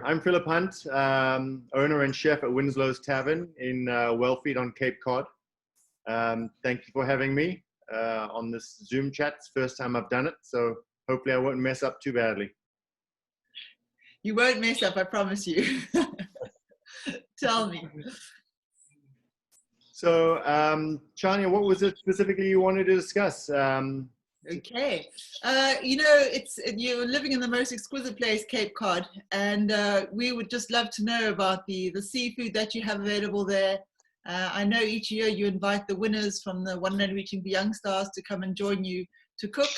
I'm Phillip Hunt, owner and chef at Winslow's Tavern in Wellfleet on Cape Cod. Thank you for having me on this Zoom chat. It's the first time I've done it, so hopefully I won't mess up too badly. You won't mess up, I promise you. Tell me. So, Chania, what was it specifically you wanted to discuss? Okay. You're living in the most exquisite place, Cape Cod, and we would just love to know about the seafood that you have available there. I know each year you invite the winners from the One and Reaching the Young Stars to come and join you to cook.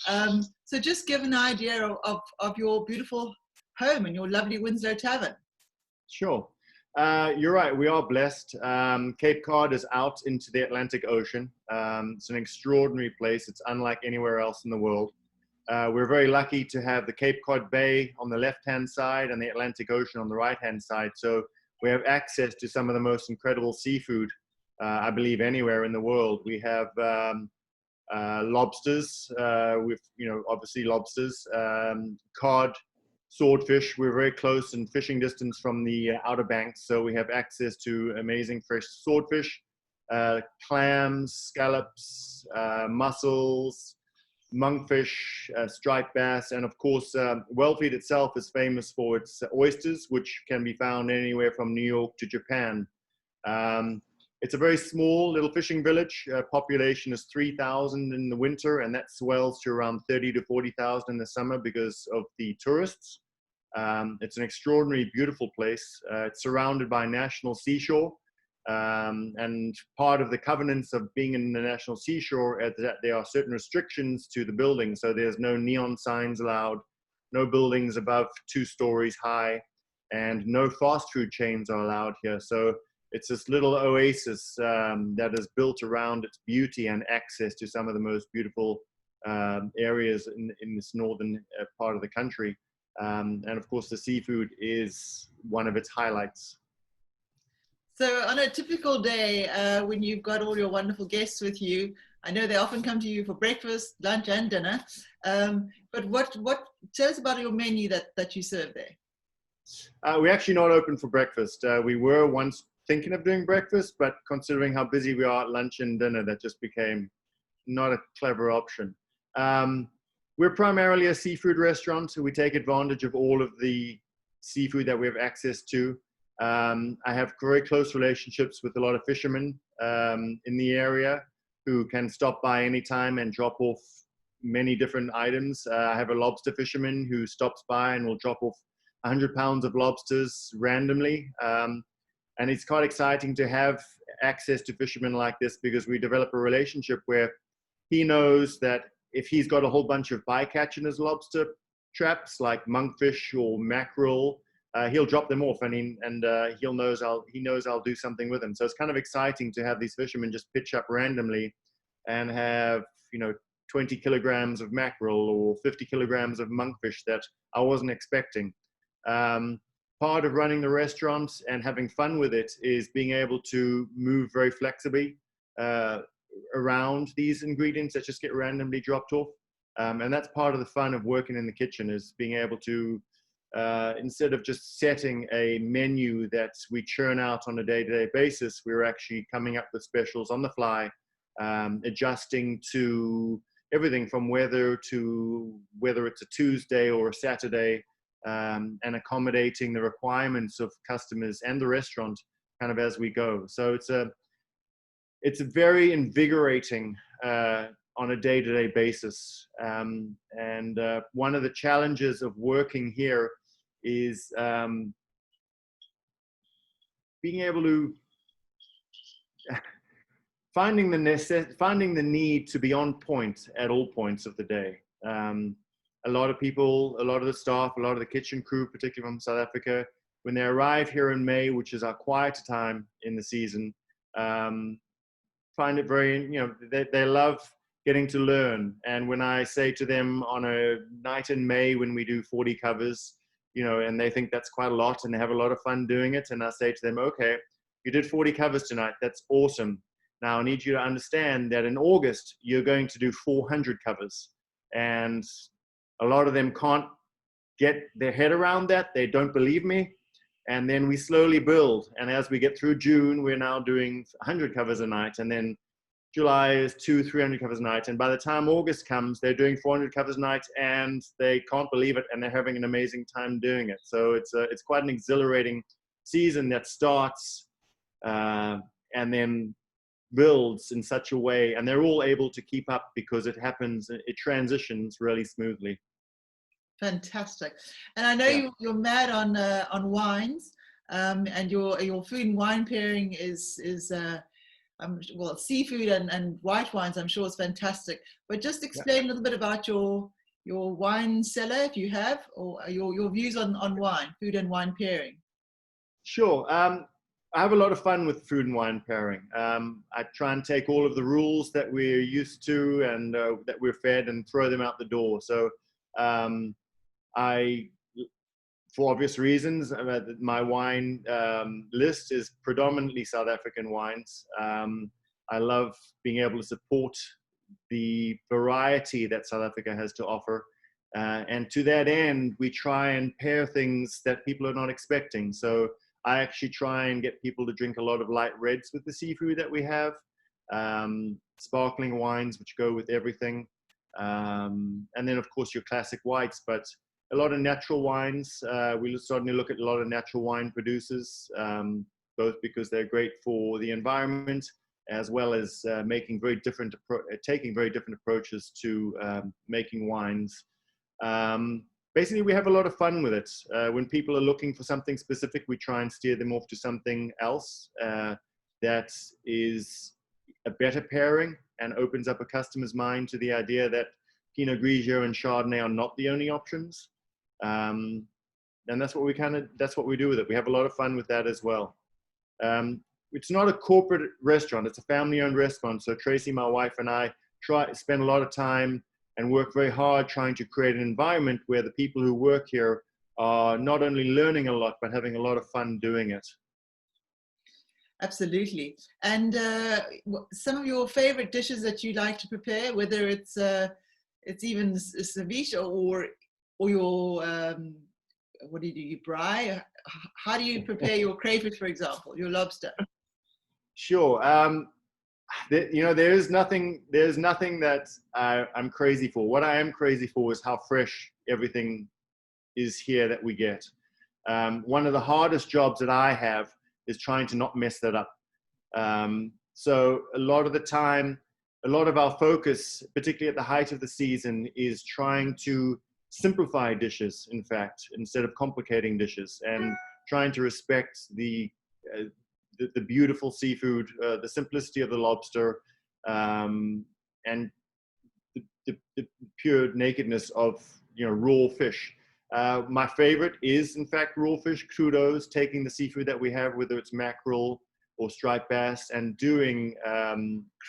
So just give an idea of your beautiful home and your lovely Winslow Tavern. Sure. You're right, we are blessed. Cape Cod is out into the Atlantic Ocean. It's an extraordinary place. It's unlike anywhere else in the world. We're very lucky to have the Cape Cod Bay on the left-hand side and the Atlantic Ocean on the right-hand side. So we have access to some of the most incredible seafood, I believe, anywhere in the world. We have lobsters, obviously lobsters, cod, swordfish. We're very close in fishing distance from the Outer Banks, so we have access to amazing fresh swordfish, clams, scallops, mussels, monkfish, striped bass, and of course, Wellfleet itself is famous for its oysters, which can be found anywhere from New York to Japan. It's a very small little fishing village. Population is 3,000 in the winter, and that swells to around 30 to 40,000 in the summer because of the tourists. It's an extraordinarily beautiful place. It's surrounded by national seashore, and part of the covenants of being in the national seashore is that there are certain restrictions to the building. So there's no neon signs allowed, no buildings above 2 stories high, and no fast food chains are allowed here. So it's this little oasis that is built around its beauty and access to some of the most beautiful areas in this northern part of the country. And of course, the seafood is one of its highlights. So on a typical day, when you've got all your wonderful guests with you, I know they often come to you for breakfast, lunch, and dinner. But what tell us about your menu that you serve there? We're actually not open for breakfast. We were once thinking of doing breakfast, but considering how busy we are at lunch and dinner, that just became not a clever option. We're primarily a seafood restaurant, so we take advantage of all of the seafood that we have access to. I have very close relationships with a lot of fishermen in the area who can stop by anytime and drop off many different items. I have a lobster fisherman who stops by and will drop off 100 pounds of lobsters randomly. And it's quite exciting to have access to fishermen like this, because we develop a relationship where he knows that if he's got a whole bunch of bycatch in his lobster traps, like monkfish or mackerel, he'll drop them off, and he knows I'll do something with them. So it's kind of exciting to have these fishermen just pitch up randomly and have 20 kilograms of mackerel or 50 kilograms of monkfish that I wasn't expecting. Part of running the restaurant and having fun with it is being able to move very flexibly around these ingredients that just get randomly dropped off. And that's part of the fun of working in the kitchen, is being able to, instead of just setting a menu that we churn out on a day-to-day basis, we're actually coming up with specials on the fly, adjusting to everything from weather to whether it's a Tuesday or a Saturday, and accommodating the requirements of customers and the restaurant kind of as we go. So it's a very invigorating on a day-to-day basis. And one of the challenges of working here is being able to finding the need to be on point at all points of the day. A lot of people, a lot of the staff, a lot of the kitchen crew, particularly from South Africa, when they arrive here in May, which is our quieter time in the season, find it very, they love getting to learn. And when I say to them on a night in May when we do 40 covers, and they think that's quite a lot and they have a lot of fun doing it, and I say to them, okay, you did 40 covers tonight, that's awesome. Now I need you to understand that in August, you're going to do 400 covers. And a lot of them can't get their head around that. They don't believe me. And then we slowly build. And as we get through June, we're now doing 100 covers a night. And then July is 200-300 covers a night. And by the time August comes, they're doing 400 covers a night, and they can't believe it. And they're having an amazing time doing it. So it's quite an exhilarating season that starts and then builds in such a way. And they're all able to keep up because it transitions really smoothly. Fantastic. And I know you're mad on wines, and your food and wine pairing is well, seafood and white wines. I'm sure it's fantastic. But just explain a little bit about your wine cellar, if you have, or your views on wine, food and wine pairing. Sure. I have a lot of fun with food and wine pairing. I try and take all of the rules that we're used to and that we're fed and throw them out the door. So for obvious reasons, my wine list is predominantly South African wines. I love being able to support the variety that South Africa has to offer. And to that end, we try and pair things that people are not expecting. So I actually try and get people to drink a lot of light reds with the seafood that we have, sparkling wines, which go with everything. And then, of course, your classic whites, but a lot of natural wines. We're starting to look at a lot of natural wine producers, both because they're great for the environment, as well as taking very different approaches to making wines. Basically, we have a lot of fun with it. When people are looking for something specific, we try and steer them off to something else that is a better pairing and opens up a customer's mind to the idea that Pinot Grigio and Chardonnay are not the only options. And that's what we do with it. We have a lot of fun with that as well. It's not a corporate restaurant. It's a family-owned restaurant. So Tracy, my wife, and I spend a lot of time and work very hard trying to create an environment where the people who work here are not only learning a lot, but having a lot of fun doing it. Absolutely. And some of your favorite dishes that you like to prepare, whether it's even ceviche or your what do? You braai? How do you prepare your crayfish, for example, your lobster? Sure. There's nothing that I'm crazy for. What I am crazy for is how fresh everything is here that we get. One of the hardest jobs that I have is trying to not mess that up. So a lot of the time, a lot of our focus, particularly at the height of the season, is trying to simplify dishes, in fact, instead of complicating dishes, and trying to respect the beautiful seafood, the simplicity of the lobster, and the pure nakedness of raw fish. My favorite is, in fact, raw fish crudos, taking the seafood that we have, whether it's mackerel or striped bass, and doing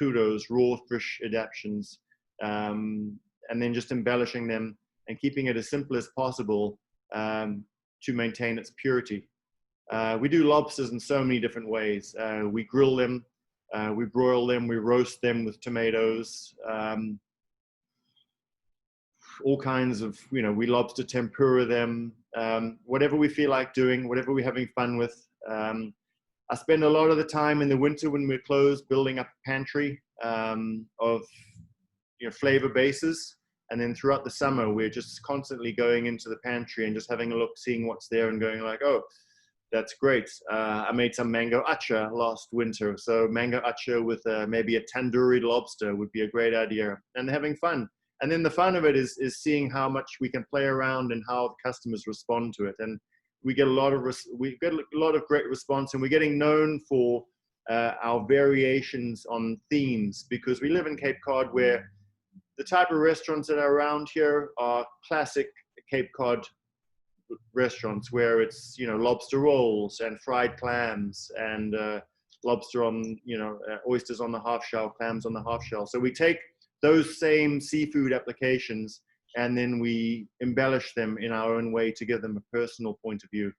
crudos, raw fish adaptions, and then just embellishing them and keeping it as simple as possible to maintain its purity. We do lobsters in so many different ways. We grill them, we broil them, we roast them with tomatoes, all kinds of, we lobster tempura them, whatever we feel like doing, whatever we're having fun with. I spend a lot of the time in the winter when we're closed building up a pantry of flavor bases. And then throughout the summer, we're just constantly going into the pantry and just having a look, seeing what's there and going like, oh, that's great. I made some mango acha last winter. So mango acha with maybe a tandoori lobster would be a great idea, and having fun. And then the fun of it is seeing how much we can play around and how the customers respond to it. And we get a lot of great response, and we're getting known for our variations on themes, because we live in Cape Cod, where the type of restaurants that are around here are classic Cape Cod restaurants, where it's lobster rolls and fried clams and lobster on oysters on the half shell, clams on the half shell. So we take those same seafood applications and then we embellish them in our own way to give them a personal point of view,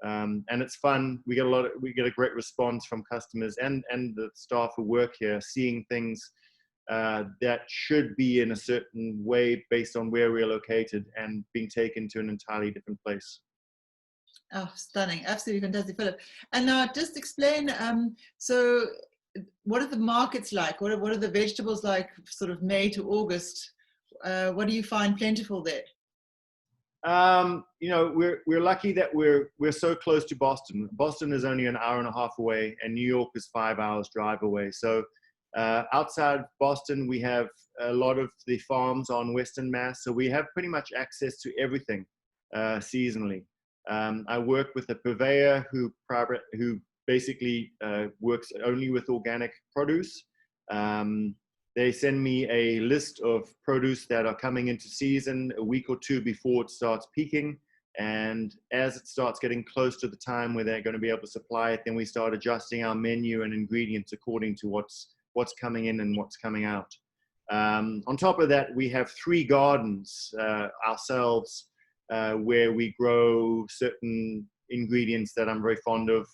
and it's fun. We get a great response from customers and the staff who work here, seeing things that should be in a certain way based on where we're located and being taken to an entirely different place. Oh, stunning. Absolutely fantastic, Philip. And now just explain, so what are the markets like? What are the vegetables like sort of May to August? What do you find plentiful there? You know, we're lucky that we're so close to Boston. Boston is only an hour and a half away, and New York is 5 hours drive away. So outside Boston, we have a lot of the farms on Western Mass. So we have pretty much access to everything seasonally. I work with a purveyor who basically works only with organic produce. They send me a list of produce that are coming into season a week or two before it starts peaking. And as it starts getting close to the time where they're going to be able to supply it, then we start adjusting our menu and ingredients according to what's coming in and what's coming out. On top of that, we have 3 gardens ourselves where we grow certain ingredients that I'm very fond of,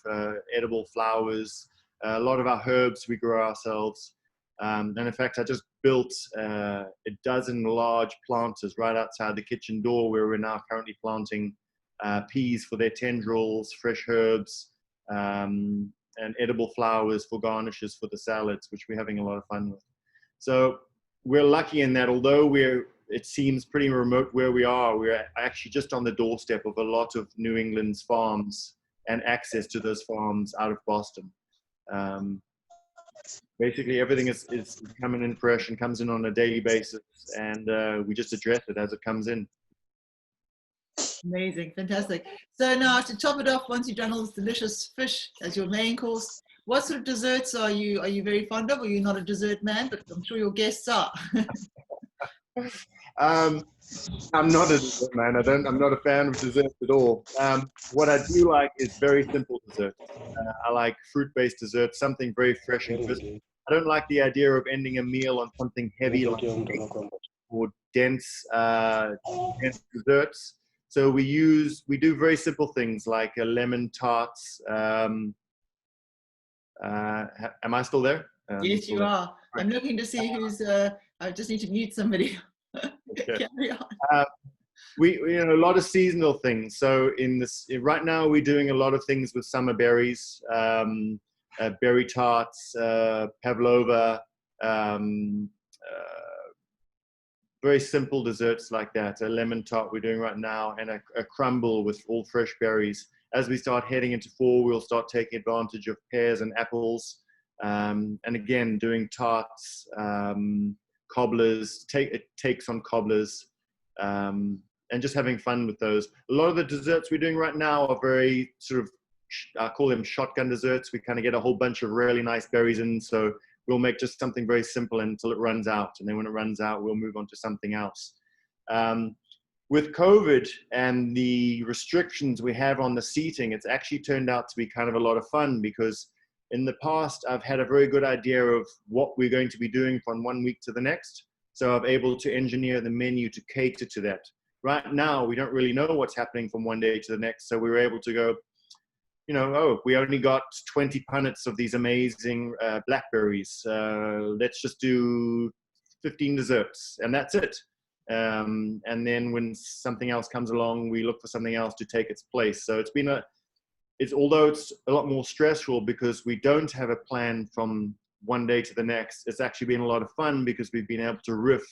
edible flowers, a lot of our herbs we grow ourselves. And in fact, I just built a dozen large planters right outside the kitchen door where we're now currently planting peas for their tendrils, fresh herbs, and edible flowers for garnishes for the salads, which we're having a lot of fun with. So we're lucky in that although it seems pretty remote where we are, we're actually just on the doorstep of a lot of New England's farms and access to those farms out of Boston. Basically, everything is coming in fresh and comes in on a daily basis, and we just address it as it comes in. Amazing, fantastic. So now to top it off, once you've done all this delicious fish as your main course, what sort of desserts are you very fond of? Or you're not a dessert man, but I'm sure your guests are. I'm not a dessert man. I'm not a fan of desserts at all. What I do like is very simple desserts. I like fruit-based desserts, something very fresh and crisp. I don't like the idea of ending a meal on something heavy like or dense desserts. So we do very simple things like a lemon tarts. Am I still there? Yes, you are. I'm looking to see who's. I just need to mute somebody. Okay. Carry on. We a lot of seasonal things. So right now we're doing a lot of things with summer berries, berry tarts, pavlova, very simple desserts like that. A lemon tart we're doing right now, and a crumble with all fresh berries. As we start heading into fall, we'll start taking advantage of pears and apples, and again doing tarts, cobblers, takes on cobblers, and just having fun with those. A lot of the desserts we're doing right now are very sort of, I call them shotgun desserts. We kind of get a whole bunch of really nice berries in, so we'll make just something very simple until it runs out. And then when it runs out, we'll move on to something else. With COVID and the restrictions we have on the seating, it's actually turned out to be kind of a lot of fun, because in the past, I've had a very good idea of what we're going to be doing from one week to the next. So I'm able to engineer the menu to cater to that. Right now, we don't really know what's happening from one day to the next. So we were able to go, we only got 20 punnets of these amazing blackberries. Let's just do 15 desserts, and that's it. And then when something else comes along, we look for something else to take its place. So although it's a lot more stressful because we don't have a plan from one day to the next, it's actually been a lot of fun because we've been able to riff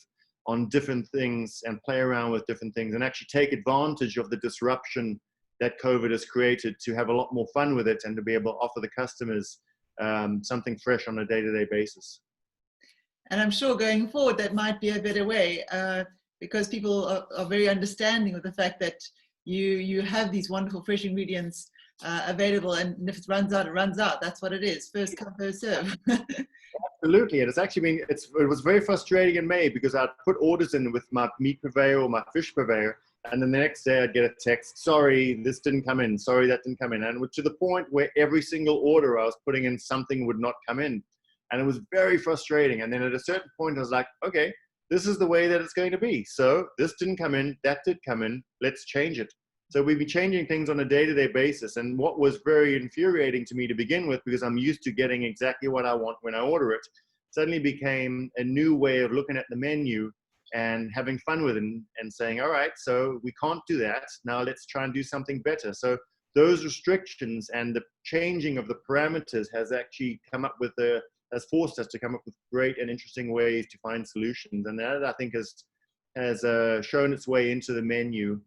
on different things and play around with different things and actually take advantage of the disruption that COVID has created to have a lot more fun with it and to be able to offer the customers something fresh on a day-to-day basis. And I'm sure going forward, that might be a better way because people are very understanding of the fact that you have these wonderful fresh ingredients available, and if it runs out, it runs out. That's what it is. First come, first serve. Absolutely. And it's actually it was very frustrating in May because I'd put orders in with my meat purveyor or my fish purveyor, and then the next day I'd get a text, sorry, this didn't come in. Sorry, that didn't come in. And to the point where every single order I was putting in, something would not come in. And it was very frustrating. And then at a certain point, I was like, okay, this is the way that it's going to be. So this didn't come in, that did come in, let's change it. So we'd be changing things on a day-to-day basis. And what was very infuriating to me to begin with, because I'm used to getting exactly what I want when I order it, suddenly became a new way of looking at the menu and having fun with it, and saying, all right, so we can't do that. Now let's try and do something better. So those restrictions and the changing of the parameters has actually has forced us to come up with great and interesting ways to find solutions. And that, I think, has shown its way into the menu,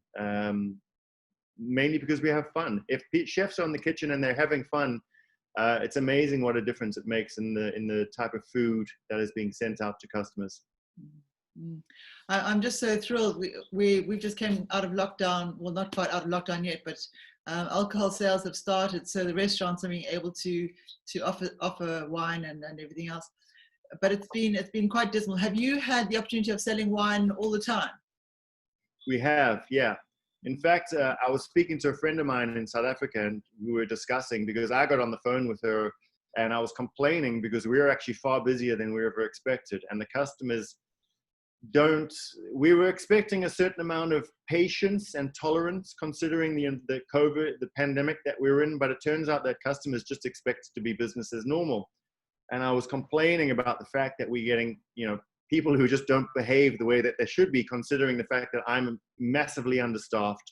mainly because we have fun. If chefs are in the kitchen and they're having fun, it's amazing what a difference it makes in the type of food that is being sent out to customers. I'm just so thrilled. We just came out of lockdown. Well, not quite out of lockdown yet, but alcohol sales have started, so the restaurants are being able to offer wine and everything else. But it's been quite dismal. Have you had the opportunity of selling wine all the time? We have, yeah. In fact, I was speaking to a friend of mine in South Africa, and we were discussing, because I got on the phone with her and I was complaining because we were actually far busier than we ever expected, and the customers we were expecting a certain amount of patience and tolerance considering the COVID, the pandemic that we're in, but it turns out that customers just expect it to be business as normal. And I was complaining about the fact that we're getting, people who just don't behave the way that they should be, considering the fact that I'm massively understaffed.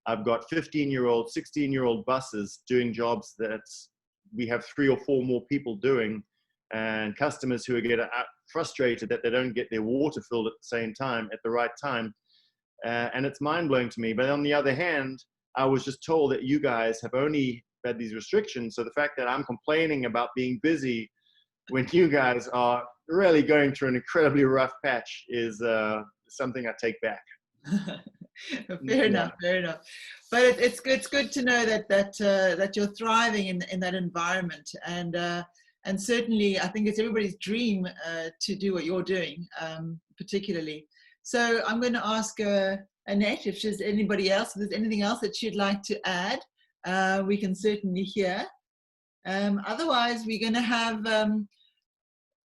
I've got 15-year-old, 16-year-old buses doing jobs that we have 3 or 4 more people doing, and customers who get frustrated that they don't get their water filled at the same time, at the right time. And it's mind-blowing to me. But on the other hand, I was just told that you guys have only had these restrictions. So the fact that I'm complaining about being busy when you guys are really going through an incredibly rough patch is something I take back. Fair enough. But it's good to know that you're thriving in that environment, and certainly I think it's everybody's dream to do what you're doing, particularly. So I'm going to ask Annette if there's anything else that she'd like to add. We can certainly hear. Otherwise, we're going to have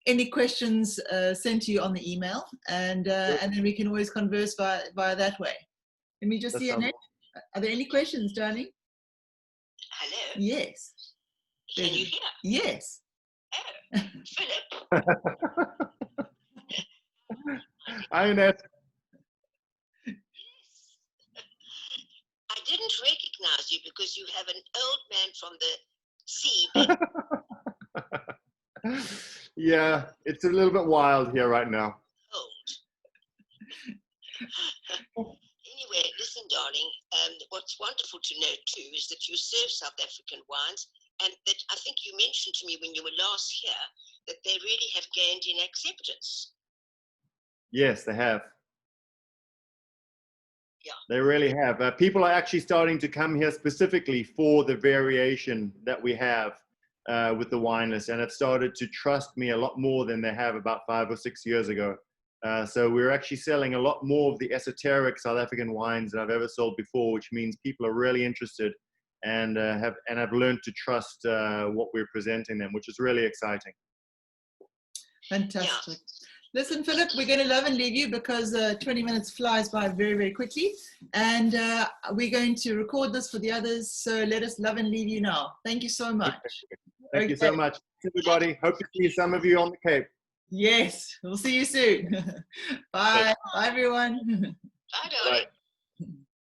any questions sent to you on the email, and then we can always converse via that way. Let me just see, Annette. Are there any questions, darling? Hello. Yes. Can you hear? Yes. Oh, Phillip. Hi, Annette. Yes. I didn't recognize you because you have an old man from the sea. Yeah, it's a little bit wild here right now. Old. Anyway, listen, darling, what's wonderful to know too is that you serve South African wines, and that I think you mentioned to me when you were last here that they really have gained in acceptance. Yes, they have. Yeah. They really have. People are actually starting to come here specifically for the variation that we have with the wine list, and have started to trust me a lot more than they have about 5 or 6 years ago. So we're actually selling a lot more of the esoteric South African wines than I've ever sold before, which means people are really interested and have learned to trust what we're presenting them, which is really exciting. Fantastic. Yeah. Listen, Phillip, we're going to love and leave you because 20 minutes flies by very, very quickly. And we're going to record this for the others. So let us love and leave you now. Thank you so much. Thank you so much, everybody. Hope to see some of you on the Cape. Yes, we'll see you soon. Bye. Bye, everyone. Bye, darling. Bye.